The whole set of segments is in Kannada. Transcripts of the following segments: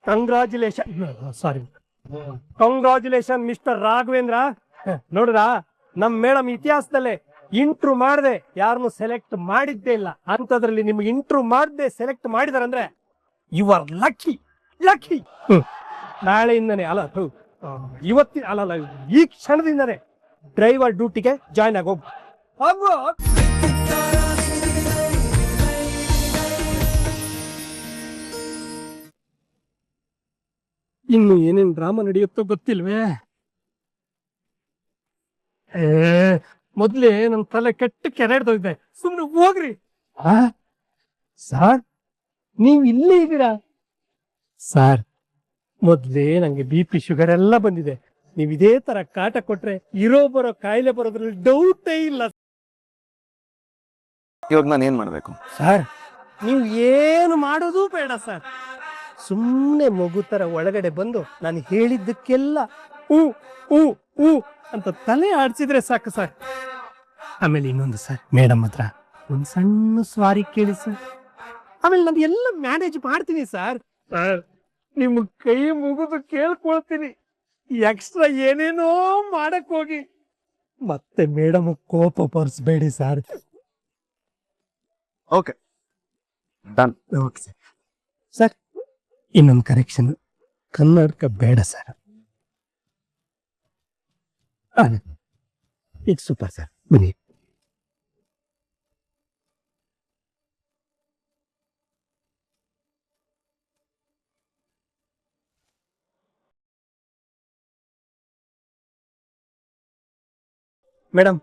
ಕಂಗ್ರಾಚುಲೇಷನ್ ಸಾರಿ ಕಂಗ್ರಾಚುಲೇಷನ್ ಮಿಸ್ಟರ್ ರಾಘವೇಂದ್ರ. ನೋಡ್ರ ನಮ್ ಮೇಡಮ್ ಇತಿಹಾಸದಲ್ಲೇ ಇಂಟ್ರೂ ಮಾಡದೆ ಯಾರನ್ನು ಸೆಲೆಕ್ಟ್ ಮಾಡಿದ್ದೇ ಇಲ್ಲ. ಅಂತದ್ರಲ್ಲಿ ನಿಮ್ಗೆ ಇಂಟ್ರೂ ಮಾಡದೆ ಸೆಲೆಕ್ಟ್ ಮಾಡಿದಾರಂದ್ರೆ ಯು ಆರ್ ಲಕ್ಕಿ ಲಕ್ಕಿ. ನಾಳೆಯಿಂದನೇ ಅಲ್ಲ ಇವತ್ತಿನ ಅಲ್ಲ ಈ ಕ್ಷಣದಿಂದನೇ ಡ್ರೈವರ್ ಡ್ಯೂಟಿಗೆ ಜಾಯ್ನ್ ಆಗೋಗು. ಇನ್ನು ಏನೇನ್ ಡ್ರಾಮಾ ನಡೆಯುತ್ತೋ ಗೊತ್ತಿಲ್ವೇ. ಮೊದ್ಲೇ ನನ್ ತಲೆ ಕೆಟ್ಟ ಕೆರೆಡ್ದೋಗಿದೆ. ಸುಮ್ನೆ ಹೋಗ್ರಿ. ಸಾರ್ ನೀವ್ ಇಲ್ಲೇ ಇದ್ದೀರಾ? ಸಾರ್ ಮೊದ್ಲೇ ನಂಗೆ BP ಶುಗರ್ ಎಲ್ಲ ಬಂದಿದೆ. ನೀವ್ ಇದೇ ತರ ಕಾಟ ಕೊಟ್ರೆ ಬರೋ ಕಾಯಿಲೆ ಬರೋದ್ರಲ್ಲಿ ಡೌಟೇ ಇಲ್ಲ. ಇವಾಗ ನಾನು ಏನ್ ಮಾಡ್ಬೇಕು? ಸರ್ ನೀವು ಏನು ಮಾಡೋದು ಬೇಡ ಸರ್. ಸುಮ್ಮನೆ ಮಗು ತರ ಒಳಗಡೆ ಬಂದು ನಾನು ಹೇಳಿದ್ದಕ್ಕೆಲ್ಲ ಹೂ ಹೂ ಹೂ ಅಂತ ತಲೆ ಆಡ್ಸಿದ್ರೆ ಸಾಕು ಸರ್. ಆಮೇಲೆ ಇನ್ನೊಂದು ಸರ್, ಮೇಡಮ್ ಹತ್ರ ಒಂದ್ ಸಣ್ಣ ಸ್ವಾರಿ ಕೇಳಿ ಸರ್. ಆಮೇಲೆ ನಾನು ಎಲ್ಲ ಮ್ಯಾನೇಜ್ ಮಾಡ್ತೀನಿ ಸರ್. ಸರ್ ನಿಮ್ ಕೈ ಮುಗಿದು ಕೇಳ್ಕೊಳ್ತೀನಿ, ಎಕ್ಸ್ಟ್ರಾ ಏನೇನೋ ಮಾಡಕ್ ಹೋಗಿ ಮತ್ತೆ ಮೇಡಮ್ ಕೋಪ ಬರ್ಸ್ಬೇಡಿ sir. Okay done. Okay sir. Sir ಇನ್ನೊಂದು ಕರೆಕ್ಷನ್, ಕನ್ನಡಕ ಬೇಡ ಸರ್. ಇದು ಸೂಪರ್ ಸರ್, ಬನ್ನಿ. ಮೇಡಮ್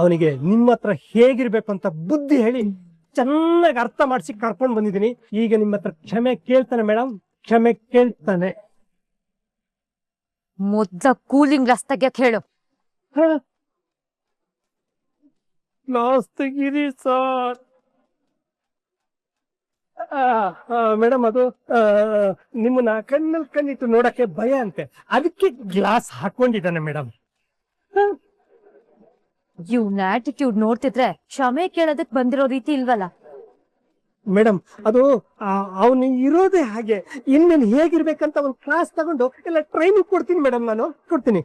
ಅವನಿಗೆ ನಿಮ್ಮ ಹತ್ರ ಹೇಗಿರ್ಬೇಕು ಅಂತ ಬುದ್ಧಿ ಹೇಳಿ ಚೆನ್ನಾಗಿ ಅರ್ಥ ಮಾಡಿಸಿ ಕರ್ಕೊಂಡು ಬಂದಿದ್ದೀನಿ. ಈಗ ನಿಮ್ಮ ಹತ್ರ ಕ್ಷಮೆ ಕೇಳ್ತಾನೆ ಮೇಡಮ್, ಕ್ಷಮೆ ಕೇಳ್ತಾನೆ. ಮೊದ್ಲ ಕೂಲಿಂಗ್ ಗ್ಲಾಸ್ ತೆಗಿಯಕ್ ಹೇಳು. ಗ್ಲಾಸ್ ತೆಗೀರಿ ಸರ್. ಮೇಡಮ್ ಅದು ನಿಮ್ಮನ್ನ ಕಣ್ಣಲ್ಲಿ ಕಣ್ಣಿಟ್ಟು ನೋಡಕ್ಕೆ ಭಯ ಅಂತೆ, ಅದಕ್ಕೆ ಗ್ಲಾಸ್ ಹಾಕೊಂಡಿದ್ದಾನೆ ಮೇಡಮ್. ಇವ್ನ ಆಟಿಟ್ಯೂಡ್ ನೋಡ್ತಿದ್ರೆ ಕ್ಷಮೆ ಕೇಳೋದಕ್ ಬಂದಿರೋ ರೀತಿ ಇಲ್ವಲ್ಲ. ಮೇಡಮ್ ಅದು ಅವನು ಇರೋದೇ ಹಾಗೆ. ಇನ್ನೇನು ಹೇಗಿರ್ಬೇಕಂತ ಒಂದು ಕ್ಲಾಸ್ ತಗೊಂಡು ಎಲ್ಲ ಟ್ರೈನಿಂಗ್ ಕೊಡ್ತೀನಿ ಮೇಡಮ್, ನಾನು ಕೊಡ್ತೀನಿ.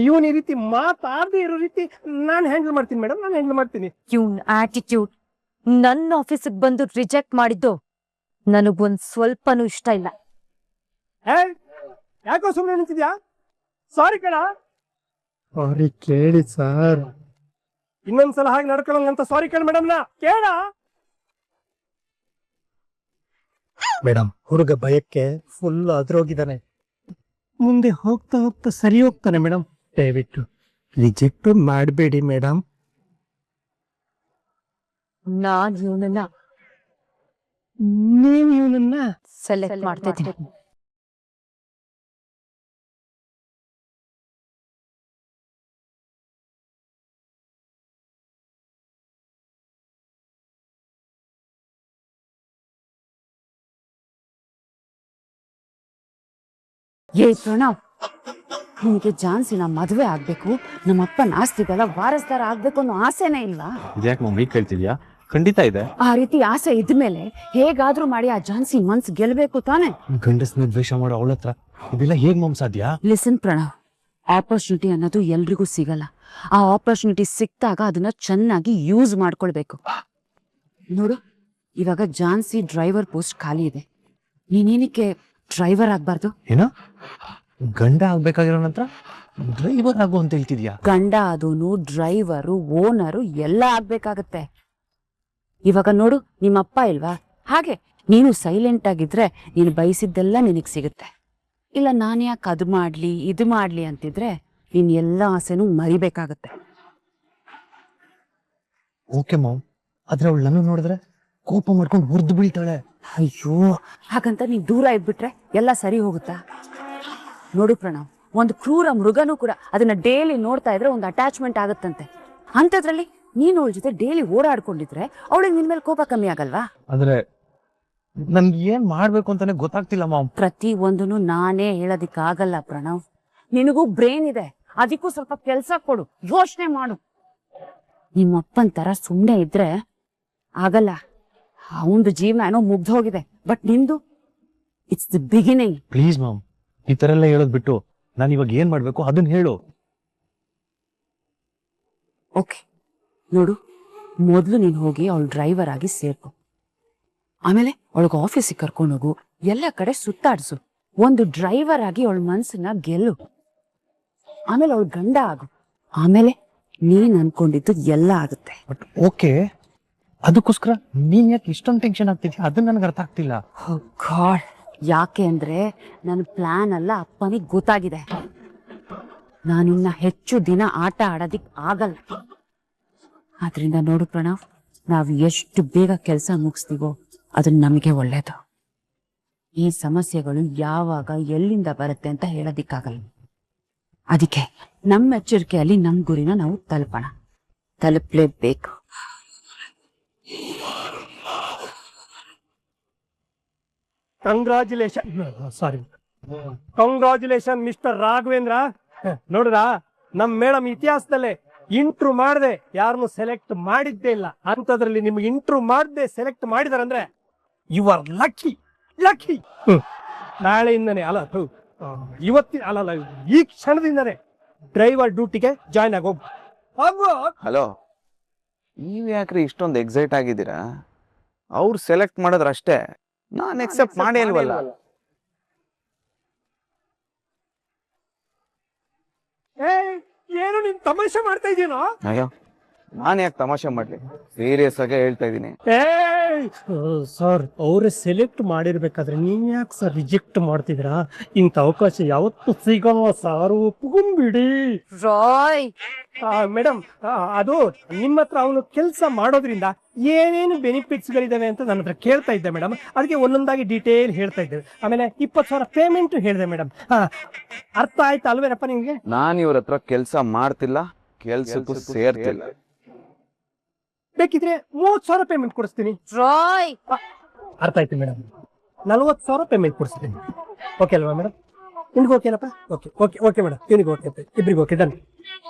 ಇವನ್ ಈ ರೀತಿ ಮಾತಾಡದೇ ಇರೋ ರೀತಿ ನಾನು ಹ್ಯಾಂಡಲ್ ಮಾಡ್ತೀನಿ ಮೇಡಮ್, ನಾನು ಹ್ಯಾಂಡಲ್ ಮಾಡ್ತೀನಿ. ಇವ್ನ ಆಟಿಟ್ಯೂಡ್ ನನ್ನ ಆಫೀಸಿಗೆ ಬಂದು ರಿಜೆಕ್ಟ್ ಮಾಡಿದ್ದು ನನಗೊಂದ್ ಸ್ವಲ್ಪನೂ ಇಷ್ಟ ಇಲ್ಲ. ಯಾಕೋ ಸುಮ್ಮನೆ ನಿಂತಿದ್ಯಾ? ಸಾರಿ ಕಣ. ಸಾರಿ ಕೇಳಿ ಸರ್. ಇನ್ನೊಂದ್ಸಲ ಹಾಗೆ ನಡ್ಕೊಳ್ಳಂಗಂತ ಸಾರಿ ಕೇಳಿ ಮೇಡಮ್ ನಾ ಕೇಳ. ಮೇಡಮ್ ಹುಡುಗ ಭಯಕ್ಕೆ ಫುಲ್ ಅದ್ರೋಗಿದ್ದಾನೆ. ಮುಂದೆ ಹೋಗ್ತಾ ಹೋಗ್ತಾ ಸರಿ ಹೋಗ್ತಾನೆ ಮೇಡಮ್. ದಯವಿಟ್ಟು ರಿಜೆಕ್ಟ್ ಮಾಡಬೇಡಿ ಮೇಡಮ್. ನಾನ್ ಇವನನ್ನ ನೀವು ಇವನನ್ನ ಸೆಲೆಕ್ಟ್ ಮಾಡ್ತಾ ಇದ್ದೀನಿ. ಪ್ರಣವ್, ನಿನಗೆ ಜಾನ್ಸಿನ ಮದುವೆ ಆಗ್ಬೇಕು, ನಮ್ಮಪ್ಪನ ಆಸ್ತಿಗೆಲ್ಲ ವಾರಸ್ದಾರ ಆಗ್ಬೇಕು ಅನ್ನೋ ಆಸೆನೇ ಇಲ್ವಾ? ಇದ್ಯಾಕೆ ಮಮ್ಮಿ ಕೇಳ್ತಿದ್ಯಾ? ಖಂಡಿತ ಇದೆ. ಆ ರೀತಿ ಆಸೆ ಇದ್ಮೇಲೆ ಹೇಗಾದ್ರೂ ಮಾಡಿ ಆ ಜಾನ್ಸಿ ಮನ್ಸ್ ಗೆಲ್ಬೇಕು ತಾನೆ. ಗಂಡಸ್ನ ದ್ವೇಷ ಮಾಡೋ ಅವಳ ಹತ್ರ ಇದೆಲ್ಲ ಹೇಗ್ ಮಮ್ ಸಾಧ್ಯ? ಲಿಸನ್ ಪ್ರಣವ್, ಆಪರ್ಚುನಿಟಿ ಅನ್ನೋದು ಎಲ್ರಿಗೂ ಸಿಗಲ್ಲ. ಆ ಆಪರ್ಚುನಿಟಿ ಸಿಕ್ತಾಗ ಅದನ್ನ ಚೆನ್ನಾಗಿ ಯೂಸ್ ಮಾಡ್ಕೊಳ್ಬೇಕು. ನೋಡು, ಇವಾಗ ಜಾನ್ಸಿ ಡ್ರೈವರ್ ಪೋಸ್ಟ್ ಖಾಲಿ ಇದೆ. ನೀನೇನಕ್ಕೆ ಡ್ರೈವರ್ ಆಗ್ಬಾರ್ದು? ಏನ ಗಂಡ ಆಗ್ಬೇಕಾಗಿರೋ ನಂತರ ಡ್ರೈವರ್ ಆಗು ಅಂತ ಹೇಳ್ತಿದ್ಯಾ? ಗಂಡ ಅದೂನು ಡ್ರೈವರು ಓನರು ಎಲ್ಲ ಆಗ್ಬೇಕಾಗತ್ತೆ. ಇವಾಗ ನೋಡು, ನಿಮ್ಮಪ್ಪ ಇಲ್ವಾ, ಹಾಗೆ ನೀನು ಸೈಲೆಂಟ್ ಆಗಿದ್ರೆ ನೀನು ಬಯಸಿದ್ದೆಲ್ಲ ನಿನಗ್ ಸಿಗುತ್ತೆ. ಇಲ್ಲ ನಾನು ಯಾಕೆ ಅದು ಮಾಡ್ಲಿ ಇದು ಮಾಡ್ಲಿ ಅಂತಿದ್ರೆ ನೀನ್ ಎಲ್ಲ ಆಸೆನೂ ಮರಿಬೇಕಾಗತ್ತೆ. ಓಕೆ ಮಾಮ್, ಆದ್ರೆ ಅವಳು ನನ್ನ ನೋಡಿದ್ರೆ ಕೋಪ ಮಾಡ್ಕೊಂಡು ಹುರಿದು ಬೀಳ್ತಾಳೆ. ಅಯ್ಯೋ, ಹಾಗಂತ ನೀನ್ ದೂರ ಇದ್ಬಿಟ್ರೆ ಎಲ್ಲ ಸರಿ ಹೋಗುತ್ತಾ? ನೋಡು ಪ್ರಣವ್, ಒಂದು ಕ್ರೂರ ಮೃಗನೂ ಕೂಡ ಅದನ್ನ ಡೈಲಿ ನೋಡ್ತಾ ಇದ್ರೆ ಒಂದು ಅಟ್ಯಾಚ್ಮೆಂಟ್ ಆಗುತ್ತಂತೆ. ಅಂತದ್ರಲ್ಲಿ ನೀನು ಅವಳ ಜೊತೆ ಡೈಲಿ ಓಡಾಡ್ಕೊಂಡಿದ್ರೆ ಅವಳಿಗೆ ನಿನ್ ಮೇಲೆ ಕೋಪ ಕಮ್ಮಿ ಆಗಲ್ವಾ? ಆದ್ರೆ ನನ್ಗೆ ಏನ್ ಮಾಡ್ಬೇಕು ಅಂತಾನೆ ಗೊತ್ತಾಗ್ತಿಲ್ಲ ಮಾಮ್. ಪ್ರತಿ ಒಂದನ್ನು ನಾನೇ ಹೇಳೋದಿಕ್ಕಾಗಲ್ಲ ಪ್ರಣವ್. ನಿನಗೂ ಬ್ರೈನ್ ಇದೆ, ಅದಕ್ಕೂ ಸ್ವಲ್ಪ ಕೆಲ್ಸ ಕೊಡು, ಯೋಚನೆ ಮಾಡು. ನಿಮ್ಮಪ್ಪನ್ ತರ ಸುಮ್ಮನೆ ಇದ್ರೆ ಆಗಲ್ಲ. ಅವನದು ಜೀವನ ಏನೋ ಮುಗ್ದು ಹೋಗಿದೆ, ಬಟ್ ನಿಂದು it's the beginning. Please ma'am, ಈ ತರ ಎಲ್ಲ ಹೇಳೋದ್ ಬಿಟ್ಟು ನಾನು ಇವಾಗ ಏನ್ ಮಾಡ್ಬೇಕು ಅದನ್ನ ಹೇಳು. ಓಕೆ ನೋಡು, ಮೊದಲು ನೀನು ಹೋಗಿ ಅವಳು ಡ್ರೈವರ್ ಆಗಿ ಸೇರ್ಕೊ. ಆಮೇಲೆ ಅವಳಿಗೆ ಆಫೀಸಿಗೆ ಕರ್ಕೊಂಡು ಹೋಗು, ಎಲ್ಲ ಕಡೆ ಸುತ್ತಾಡ್ಸು. ಒಂದು ಡ್ರೈವರ್ ಆಗಿ ಅವಳ ಮನ್ಸನ್ನ ಗೆಲ್ಲು. ಆಮೇಲೆ ಅವಳ ಗಂಡ ಆಗು. ಆಮೇಲೆ ನೀನ್ ಅನ್ಕೊಂಡಿದ್ದು ಎಲ್ಲ ಆಗುತ್ತೆ. ಬಟ್ ಓಕೆ, ಅದಕ್ಕೋಸ್ಕರ ನೀನ್ ಯಾಕೆ ಇಷ್ಟೊಂದು ಟೆನ್ಷನ್ ಆಗ್ತಿದ್ಯಾ? ಅದನ್ನ ನನಗೆ ಅರ್ಥ ಆಗ್ತಿಲ್ಲ. ಗಾಡ್, ಯಾಕೆ ಅಂದ್ರೆ ನನ್ನ ಪ್ಲಾನ್ ಎಲ್ಲ ಅಪ್ಪನಿಗೆ ಗೊತ್ತಾಗಿದೆ. ನಾನಿನ್ನ ಹೆಚ್ಚು ದಿನ ಆಟ ಆಡೋದಿಕ್ ಆಗಲ್ಲ. ಆದ್ರಿಂದ ನೋಡು ಪ್ರಣವ್, ನಾವು ಎಷ್ಟು ಬೇಗ ಕೆಲಸ ಮುಗಿಸ್ತೀವೋ ಅದು ನಮಗೆ ಒಳ್ಳೇದು. ಈ ಸಮಸ್ಯೆಗಳು ಯಾವಾಗ ಎಲ್ಲಿಂದ ಬರುತ್ತೆ ಅಂತ ಹೇಳೋದಿಕ್ಕಾಗಲ್ಲ. ಅದಕ್ಕೆ ನಮ್ಮ ಎಚ್ಚರಿಕೆಯಲ್ಲಿ ನಮ್ಮ ಗುರಿನ ನಾವು ತಲುಪಲೇಬೇಕು. Congratulation mister Raghavendra. ನೋಡ್ರಾ, ನಮ್ ಮೇಡಮ್ ಇತಿಹಾಸದಲ್ಲೇ ಇಂಟ್ರೂ ಮಾಡದೆ ಯಾರನ್ನು ಸೆಲೆಕ್ಟ್ ಮಾಡಿದ್ದೇ ಇಲ್ಲ. ಅಂತದ್ರಲ್ಲಿ ನಿಮ್ಗೆ ಇಂಟ್ರೂ ಮಾಡದೆ ಸೆಲೆಕ್ಟ್ ಮಾಡಿದಾರಂದ್ರೆ ಯು ಆರ್ ಲಕ್ಕಿ. ನಾಳೆಯಿಂದನೇ ಅಲ್ಲ ಈ ಕ್ಷಣದಿಂದನೇ ಡ್ರೈವರ್ ಡ್ಯೂಟಿಗೆ ಜಾಯ್ನ್ ಆಗೋಗ್. ಹಲೋ, ನೀವ್ ಯಾಕ್ರಿ ಇಷ್ಟೊಂದು ಎಕ್ಸೈಟ್ ಆಗಿದ್ದೀರಾ? ಅವ್ರು ಸೆಲೆಕ್ಟ್ ಮಾಡಿದ್ರಷ್ಟೇ, ನಾನ್ ಎಕ್ಸೆಪ್ಟ್ ಮಾಡಿ ಅಲ್ವಲ್ಲ. ಏನು ನೀನ್ ತಮಾಷೆ ಮಾಡ್ತಾ ಇದೀನೋ? ಅಯ್ಯೋ, ನಾನ್ ಯಾಕೆ ತಮಾಷೆ ಮಾಡ್ಲಿ, ಸೀರಿಯಸ್ ಆಗಿ ಹೇಳ್ತಾ ಇದೀನಿ. ಸರ್, ಅವ್ರೆ ಸೆಲೆಕ್ಟ್ ಮಾಡಿರ್ಬೇಕಾದ್ರೆ ನೀವ್ ಯಾಕೆ ಸರ್ ರಿಜೆಕ್ಟ್ ಮಾಡ್ತಿದ್ರಾ? ಇಂಥ ಅವಕಾಶ ಯಾವತ್ತೂ ಸಿಗಲ್ವ ಸರ್, ಒಪ್ಕೊಂಡ್ಬಿಡಿ. ರಾಯ್, ಮೇಡಮ್, ಅದು ನಿಮ್ಮ ಹತ್ರ ಅವನು ಕೆಲಸ ಮಾಡೋದ್ರಿಂದ ಏನೇನು ಬೆನಿಫಿಟ್ಸ್ ಗಳಿದಾವೆ ಅಂತ ನನ್ನ ಹತ್ರ ಕೇಳ್ತಾ ಇದ್ದೆ ಮೇಡಮ್. ಅದಕ್ಕೆ ಒಂದೊಂದಾಗಿ ಡೀಟೇಲ್ ಹೇಳ್ತಾ ಇದ್ದೇವೆ. ಆಮೇಲೆ 20,000 ಪೇಮೆಂಟ್ ಹೇಳಿದೆ ಮೇಡಮ್. ಅರ್ಥ ಆಯ್ತಾ ಅಲ್ವೇನಪ್ಪ ನಿಮ್ಗೆ? ನಾನ್ ಇವ್ರ ಹತ್ರ ಕೆಲ್ಸ ಮಾಡ್ತಿಲ್ಲ, ಕೆಲ್ಸಕ್ಕೂ ಸೇರ್ತಿಲ್ಲ. ಬೇಕಿದ್ರೆ 30,000 ಪೇಮೆಂಟ್ ಕೊಡಿಸ್ತೀನಿ. ರಾಯ್, ಅರ್ಥ ಆಯ್ತು ಮೇಡಮ್, 40,000 ಪೇಮೆಂಟ್ ಕೊಡಿಸ್ತೀನಿ. ಓಕೆ ಅಲ್ವಾ ಮೇಡಮ್? ನಿಮ್ಗೆ ಓಕೆನಪ್ಪ? ಓಕೆ ಮೇಡಮ್, ಇವನಿಗೆ ಓಕೆ, ಇಬ್ರಿಗೆ ಓಕೆ, ಡನ್.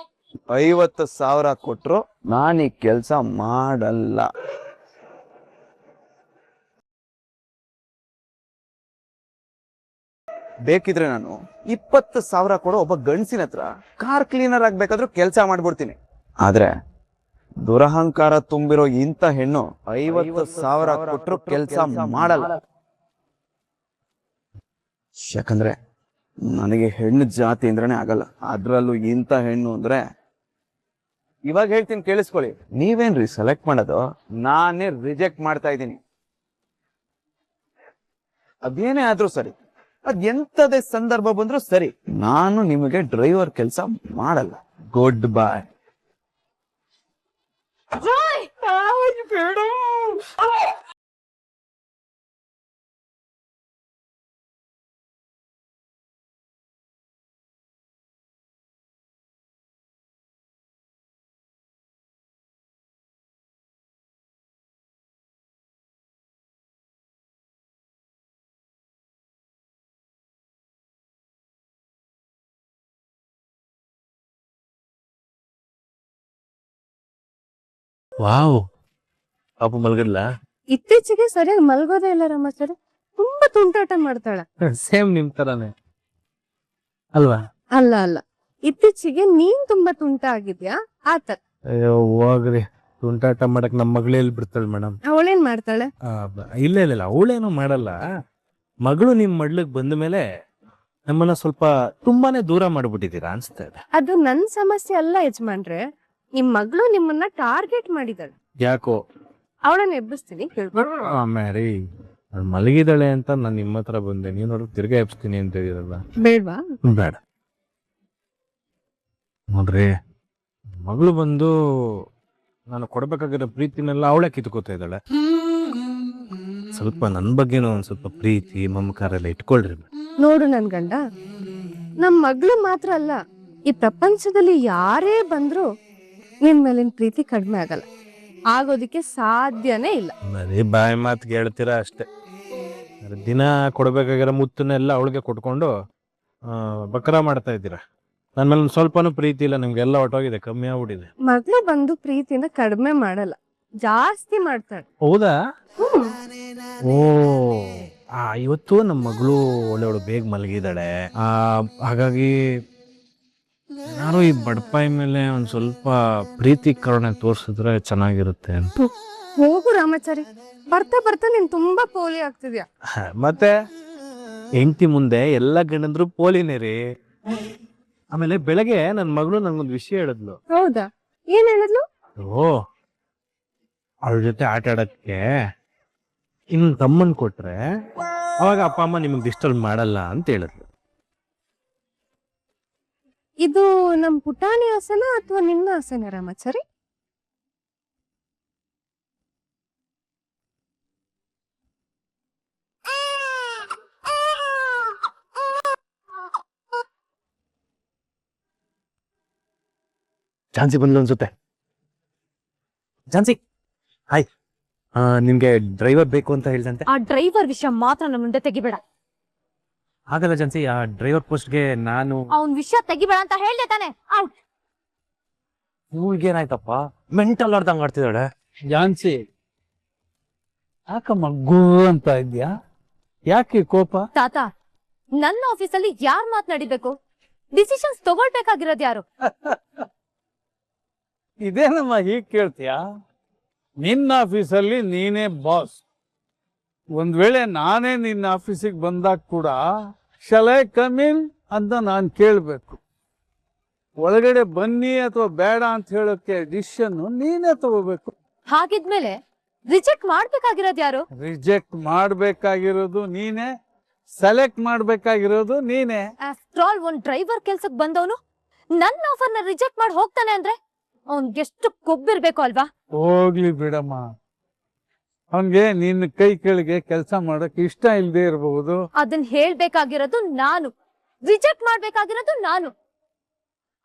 50,000 ಕೊಟ್ರು ನಾನು ಈ ಕೆಲ್ಸ ಮಾಡಲ್ಲ. ಬೇಕಿದ್ರೆ ನಾನು 20,000 ಕೊಡೋ ಒಬ್ಬ ಗಂಡಸಿನ ಹತ್ರ ಕಾರ್ ಕ್ಲೀನರ್ ಆಗ್ಬೇಕಾದ್ರೂ ಕೆಲ್ಸ ಮಾಡ್ಬಿಡ್ತೀನಿ. ಆದ್ರೆ ದುರಹಂಕಾರ ತುಂಬಿರೋ ಇಂಥ ಹೆಣ್ಣು 50,000 ಕೊಟ್ರು ಕೆಲ್ಸ ಮಾಡಲ್ಲ. ಯಾಕಂದ್ರೆ ನನಗೆ ಹೆಣ್ಣು ಜಾತಿ ಅಂದ್ರೇನೆ ಆಗಲ್ಲ, ಅದ್ರಲ್ಲೂ ಇಂಥ ಹೆಣ್ಣು ಅಂದ್ರೆ. ಇವಾಗ ಹೇಳ್ತೀನಿ ಕೇಳಿಸ್ಕೊಳ್ಳಿ, ನೀವೇನ್ರಿ ಸೆಲೆಕ್ಟ್ ಮಾಡೋದು, ನಾನೇ ರಿಜೆಕ್ಟ್ ಮಾಡ್ತಾ ಇದ್ದೀನಿ. ಅದೇನೇ ಆದ್ರೂ ಸರಿ, ಅದ್ ಎಂತದೇ ಸಂದರ್ಭ ಬಂದ್ರೂ ಸರಿ, ನಾನು ನಿಮಗೆ ಡ್ರೈವರ್ ಕೆಲಸ ಮಾಡಲ್ಲ. ಗುಡ್ ಬಾಯ್. ವಾವ್, ಪಾಪು ಮಲ್ಗಡ್ಲಾ? ಇತ್ತೀಚೆಗೆ ಸರಿಯಾಗಿ ಮಲ್ಗೋದೇ ಇಲ್ಲ ರಮಾಚಾರಿ. ತುಂಬಾ ತುಂಟಾಟ ಮಾಡ್ತಾಳೆ. ಸೇಮ್ ನಿಮ್ ತರಾನೇ ಅಲ್ವಾ? ಅಲ್ಲ, ಇತ್ತೀಚೆಗೆ ನೀನ್ ತುಂಬಾ ತುಂಟ ಆಗಿದ್ಯಾ ಆತರ. ಅಯ್ಯೋ ಹೋಗ್ರಿ, ತುಂಟಾಟ ಮಾಡಕ್ ನಮ್ಮ ಮಗಳೇ ಎಲ್ಲಿ ಬಿಡ್ತಾಳೆ ಮೇಡಮ್? ಅವಳೇನ್ ಮಾಡ್ತಾಳೆ? ಇಲ್ಲ ಅವಳೇನು ಮಾಡಲ್ಲ. ಮಗಳು ನಿಮ್ ಮಡ್ಲಿಗ್ ಬಂದ ಮೇಲೆ ನಮ್ಮನ್ನ ಸ್ವಲ್ಪ ತುಂಬಾನೇ ದೂರ ಮಾಡ್ಬಿಟ್ಟಿದ್ದೀರಾ ಅನ್ಸ್ತಾ ಇದೆ. ಅದು ನನ್ ಸಮಸ್ಯೆ ಅಲ್ಲ ಯಜಮಾನ್ರೆ, ನಿಮ್ ಮಗಳು ನಿಮ್ಮನ್ನ ಟಾರ್ಗೆಟ್ ಮಾಡಿದಾಳೆ. ಯಾಕೋ? ಅವಳನ್ನ ಎಬ್ಬಿಸ್ತೀನಿ, ಮ್ಯಾರಿ ಮಲಗಿದಾಳೆ ಅಂತ ನಾನು ನಿಮ್ಮ ಹತ್ರ ಬಂದೆ, ನೀವ್ ನೋಡ್ರಿ ತಿರ್ಗಾ ಎಬ್ಸ್ತೀನಿ ಅಂತ ಹೇಳಿರಲ್ಲ. ಬೇಡ್ವಾ? ಬೇಡ ನೋಡ್ರಿ, ಮಗಳು ಬಂದು ನಾನು ಕೊಡ್ಬೇಕಾಗಿರೋ ಪ್ರೀತಿನೆಲ್ಲ ಅವಳೇ ಕಿತ್ಕೋತಾ ಇದ್ದಾಳೆ. ಸ್ವಲ್ಪ ನನ್ ಬಗ್ಗೆನೂ ಒಂದ್ ಸ್ವಲ್ಪ ಪ್ರೀತಿ ಮಮಕಾರ ಎಲ್ಲ ಇಟ್ಕೊಳ್ರಿ. ನೋಡು ನನ್ ಗಂಡ, ನಮ್ ಮಗಳು ಮಾತ್ರ ಅಲ್ಲ, ಈ ಪ್ರಪಂಚದಲ್ಲಿ ಯಾರೇ ಬಂದ್ರು ನಿನ್ ಮೇಲಿನ ಪ್ರೀತಿ ಕಡಿಮೆ ಆಗಲ್ಲ, ಆಗೋದಿಕ್ಕೆ ಸಾಧ್ಯನೇ ಇಲ್ಲ. ಬರೀ ಬಾಯಿ ಮಾತು ಹೇಳ್ತೀರಾ ಅಷ್ಟೇ. ದಿನ ಕೊಡ್ಬೇಕಾಗಿರೋ ಮುತ್ತನ್ನೆಲ್ಲ ಅವಳಿಗೆ ಕೊಟ್ಕೊಂಡು ಬಕ್ರ ಮಾಡ್ತಾ ಇದ್ದೀರಾ. ನನ್ ಮೇಲೆ ಸ್ವಲ್ಪನೂ ಪ್ರೀತಿ ಇಲ್ಲ, ನಿಮ್ಗೆಲ್ಲ ಹೊಟ್ಟೋಗಿದೆ, ಕಮ್ಮಿ ಆಗ್ಬಿಟ್ಟಿದೆ. ಮಗಳು ಬಂದು ಪ್ರೀತಿನ ಕಡಿಮೆ ಮಾಡಲ್ಲ, ಜಾಸ್ತಿ ಮಾಡ್ತಾಳೆ. ಹೌದಾ? ಓ ಇವತ್ತು ನಮ್ಮ ಮಗಳು ಒಳ್ಳೆವಳು ಬೇಗ ಮಲಗಿದಾಳೆ. ಹಾಗಾಗಿ ನಾನು ಈ ಬಡಪಾಯಿ ಮೇಲೆ ಒಂದ್ ಸ್ವಲ್ಪ ಪ್ರೀತಿ ಕರುಣೆ ತೋರ್ಸಿದ್ರೆ ಚೆನ್ನಾಗಿರುತ್ತೆ ಅಂತ. ಹೋಗು ರಾಮಾಚಾರಿ, ಬರ್ತಾ ಬರ್ತಾ ನೀನ್ ತುಂಬಾ ಪೋಲಿ ಆಗ್ತಿದ್ಯಾ. ಮತ್ತೆ ಹೆಂಡತಿ ಮುಂದೆ ಎಲ್ಲ ಗಂಡಂದ್ರು ಪೋಲಿನೇ ರೀ. ಆಮೇಲೆ ಬೆಳಗ್ಗೆ ನನ್ನ ಮಗಳು ನಂಗೊಂದು ವಿಷಯ ಹೇಳಿದ್ಲು. ಹೌದಾ? ಏನ್ ಹೇಳಿದ್ಲು? ಓ ಅವಳ ಜೊತೆ ಆಟ ಆಡಕ್ಕೆ ಇನ್ನು ತಮ್ಮನ್ ಕೊಟ್ರೆ ಅವಾಗ ಅಪ್ಪ ಅಮ್ಮ ನಿಮಗ್ ಡಿಸ್ಟರ್ಬ್ ಮಾಡಲ್ಲ ಅಂತ ಹೇಳಿದ್ಲು. ಇದು ನಮ್ ಪುಟಾಣಿ ಆಸನ ಅಥವಾ ನಿನ್ನ ಆಸನ ರಾಮಾಚಾರಿ? ಝಾನ್ಸಿ ಬಂದ್ಲು ಅನ್ಸುತ್ತೆ. ಝಾನ್ಸಿ ಹಾಯ್, ನಿಮ್ಗೆ ಡ್ರೈವರ್ ಬೇಕು ಅಂತ ಹೇಳ್ದಂತೆ. ಆ ಡ್ರೈವರ್ ವಿಷಯ ಮಾತ್ರ ನಮ್ಮ ಮುಂದೆ ತೆಗಿಬೇಡ. ಹಾಗಲ್ಲ ಝಾನ್ಸಿ, ಆ ಡ್ರೈವರ್ ಪೋಸ್ಟ್ಗೆ ನಾನು ಅವನ್ ವಿಷಯ ತೆಗಿಬೇಡ ಅಂತ ಹೇಳ್ದೆ ತಾನೆ. ಔಟ್. ಏನಾಯ್ತಪ್ಪ, ಮೆಂಟಲ್ ಆಡ್ದಂಗ್ ಆಡ್ತಿದ್ದಾಳೆ. ಝಾನ್ಸಿ, ಯಾಕಮ್ಮ ಗು ಅಂತ ಇದ್ಯಾ? ಯಾಕೆ ಕೋಪ? ತಾತ, ನನ್ನ ಆಫೀಸಲ್ಲಿ ಯಾರ್ ಮಾತನಾಡಿಬೇಕು? ಡಿಸಿಷನ್ಸ್ ತಗೊಳ್ಬೇಕಾಗಿರೋದು ಯಾರು? ಇದೇನಮ್ಮ ಹೀಗ್ ಕೇಳ್ತೀಯಾ? ನಿನ್ನ ಆಫೀಸಲ್ಲಿ ನೀನೇ ಬಾಸ್. ಒಂದ್ ವೇಳೆ ನಾನೇ ನಿನ್ನ ಆಫೀಸಿಗೆ ಬಂದಾಗ ಕೂಡ ಶಲ್ ಐ ಕಮ್ ಇನ್ ಅಂತ ನಾನು ಕೇಳಬೇಕು. ಒಳಗಡೆ ಬನ್ನಿ ಅಥವಾ ಬೇಡ ಅಂತ ಹೇಳೋಕೆ ಡಿಸಿಷನ್ ನೀನೇ ತಗೋಬೇಕು. ಹಾಗಿದ್ಮೇಲೆ ರಿಜೆಕ್ಟ್ ಮಾಡ್ಬೇಕಾಗಿರೋದು ಯಾರು? ರಿಜೆಕ್ಟ್ ಮಾಡ್ಬೇಕಾಗಿರೋದು ನೀನೇ, ಸೆಲೆಕ್ಟ್ ಮಾಡ್ಬೇಕಾಗಿರೋದು ನೀನೇ. ಆಫ್ಟರ್ ಆಲ್ ಒಂದ್ ಡ್ರೈವರ್ ಕೆಲ್ಸಕ್ ಬಂದವನು ನನ್ನ ಆಫರ್ ನ ರಿಜೆಕ್ಟ್ ಮಾಡಿ ಹೋಗ್ತಾನೆ ಅಂದ್ರೆ ಅವ್ನ್ಗೆಷ್ಟು ಕೊಬ್ಬಿರ್ಬೇಕು ಅಲ್ವಾ? ಹೋಗ್ಲಿ ಬಿಡಮ್ಮ, ಅವನ್ಗೆ ನಿನ್ನ ಕೈ ಕೆಳಗೆ ಕೆಲಸ ಮಾಡಕ್ ಇಷ್ಟ ಇಲ್ಲದೆ ಇರಬಹುದು. ಅದನ್ನ ಹೇಳ್ಬೇಕಾಗಿರೋದು ನಾನು, ರಿಜೆಕ್ಟ್ ಮಾಡ್ಬೇಕಾಗಿರೋದು ನಾನು.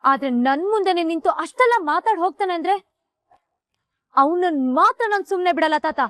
ಆದ್ರೆ ನನ್ ಮುಂದೆನೆ ನಿಂತು ಅಷ್ಟೆಲ್ಲ ಮಾತಾಡ್ ಹೋಗ್ತಾನೆ ಅಂದ್ರೆ ಅವನನ್ನ ಮಾತ್ರ ನಾನ್ ಸುಮ್ನೆ ಬಿಡಲ್ಲ ತಾತ.